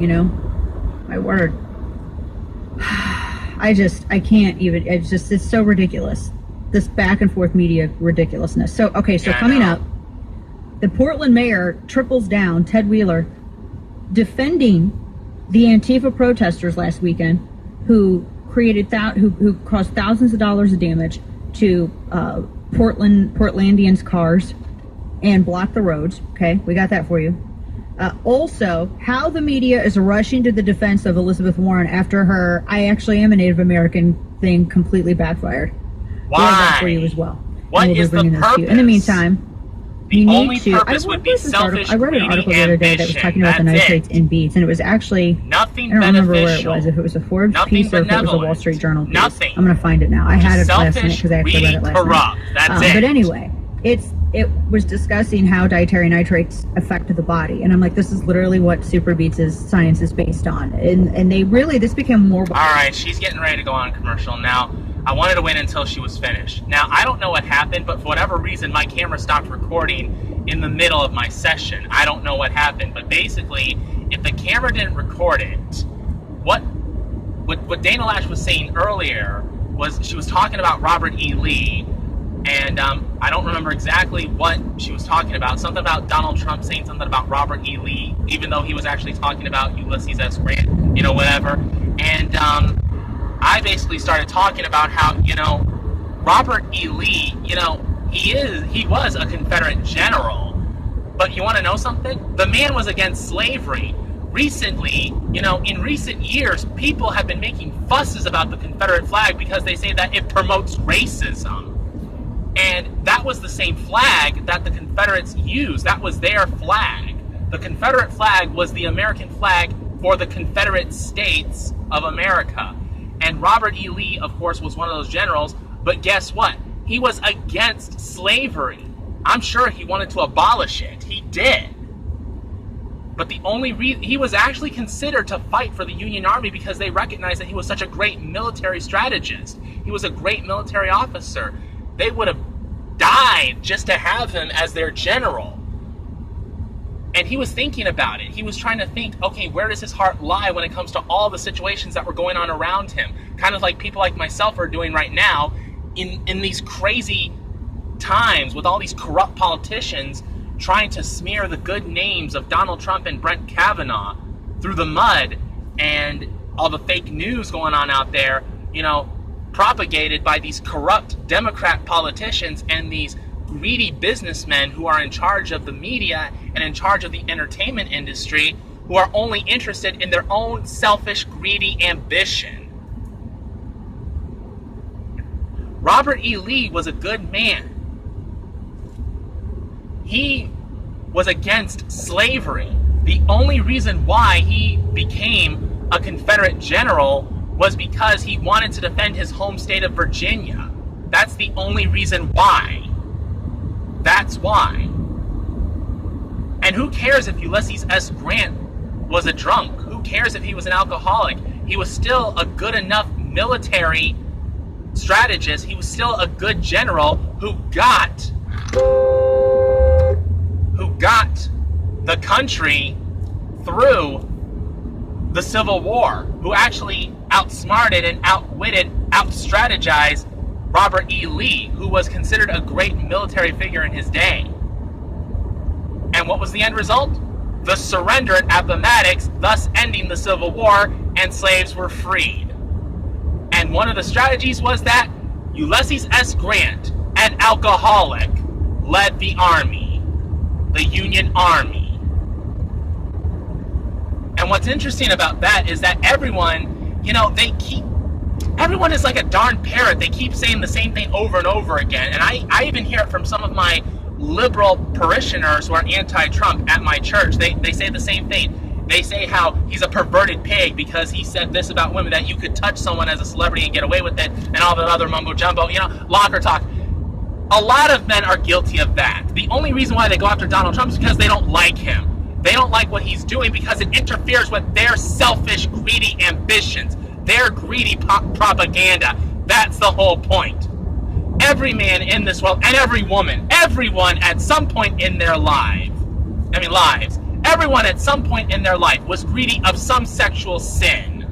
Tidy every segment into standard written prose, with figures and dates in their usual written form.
you know? My word. I can't even, it's so ridiculous. This back and forth media ridiculousness. So, okay, so coming up, the Portland mayor triples down, Ted Wheeler, defending the Antifa protesters last weekend who who caused thousands of dollars of damage to Portlandians' cars and blocked the roads. Okay, we got that for you. Also, how the media is rushing to the defense of Elizabeth Warren after her "I actually am a Native American" thing completely backfired. Why? We have that for you as well. What is the purpose? In the meantime, the only purpose would be selfish, I read an article the other day that was talking about the nitrates in beets, and it was actually nothing. I don't remember where it was. If it was a Forbes piece or if it was a Wall Street Journal piece. Nothing. I'm going to find it now. I had it last night because I actually read it last night. That's it. But anyway, it was discussing how dietary nitrates affect the body, and I'm like, this is literally what Super Beets' science is based on, and they really, this became more. All right, she's getting ready to go on commercial now. I wanted to wait until she was finished. Now, I don't know what happened, but for whatever reason, my camera stopped recording in the middle of my session. I don't know what happened, but basically, if the camera didn't record it, what Dana Lash was saying earlier was she was talking about Robert E. Lee, and I don't remember exactly what she was talking about. Something about Donald Trump saying something about Robert E. Lee, even though he was actually talking about Ulysses S. Grant, whatever. And I basically started talking about how, Robert E. Lee, he was a Confederate general. But you want to know something? The man was against slavery. Recently, in recent years, people have been making fusses about the Confederate flag because they say that it promotes racism. And that was the same flag that the Confederates used. That was their flag. The Confederate flag was the American flag for the Confederate States of America. And Robert E. Lee, of course, was one of those generals. But guess what? He was against slavery. I'm sure he wanted to abolish it. He did. But the only reason he was actually considered to fight for the Union Army because they recognized that he was such a great military strategist. He was a great military officer. They would have died just to have him as their general. And he was thinking about it. He was trying to think, okay, where does his heart lie when it comes to all the situations that were going on around him? Kind of like people like myself are doing right now in these crazy times with all these corrupt politicians trying to smear the good names of Donald Trump and Brett Kavanaugh through the mud, and all the fake news going on out there, propagated by these corrupt Democrat politicians and these greedy businessmen who are in charge of the media and in charge of the entertainment industry, who are only interested in their own selfish, greedy ambition. Robert E. Lee was a good man. He was against slavery. The only reason why he became a Confederate general was because he wanted to defend his home state of Virginia. That's the only reason why. That's why. And who cares if Ulysses S. Grant was a drunk? Who cares if he was an alcoholic? He was still a good enough military strategist. He was still a good general who got the country through the Civil War, who actually outsmarted and outwitted, outstrategized Robert E. Lee, who was considered a great military figure in his day. And what was the end result? The surrender at Appomattox, thus ending the Civil War, and slaves were freed. And one of the strategies was that Ulysses S. Grant, an alcoholic, led the army, the Union Army. And what's interesting about that is that everyone, everyone is like a darn parrot. They keep saying the same thing over and over again. And I even hear it from some of my liberal parishioners who are anti-Trump at my church. They say the same thing. They say how he's a perverted pig because he said this about women, that you could touch someone as a celebrity and get away with it, and all the other mumbo jumbo, locker talk. A lot of men are guilty of that. The only reason why they go after Donald Trump is because they don't like him. They don't like what he's doing because it interferes with their selfish, greedy ambitions, their greedy propaganda. That's the whole point. Every man in this world, and every woman, everyone at some point in their lives, Everyone at some point in their life was greedy of some sexual sin.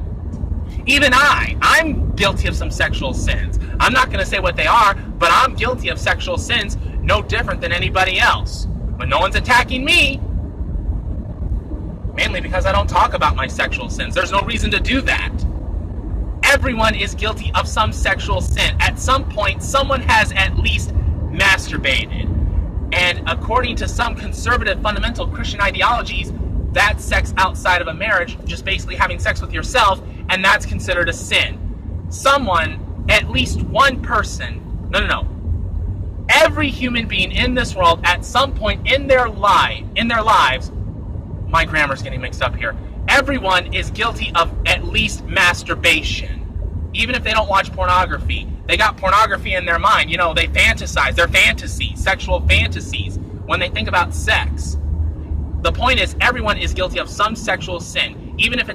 Even I'm guilty of some sexual sins. I'm not going to say what they are, but I'm guilty of sexual sins no different than anybody else. But no one's attacking me. Mainly because I don't talk about my sexual sins. There's no reason to do that. Everyone is guilty of some sexual sin. At some point, someone has at least masturbated. And according to some conservative fundamental Christian ideologies, that's sex outside of a marriage, just basically having sex with yourself, and that's considered a sin. Someone, at least one person, no. Every human being in this world at some point in their lives, my grammar's getting mixed up here. Everyone is guilty of at least masturbation. Even if they don't watch pornography, they got pornography in their mind. You know, they fantasize, their fantasies, sexual fantasies, when they think about sex. The point is, everyone is guilty of some sexual sin, even if it's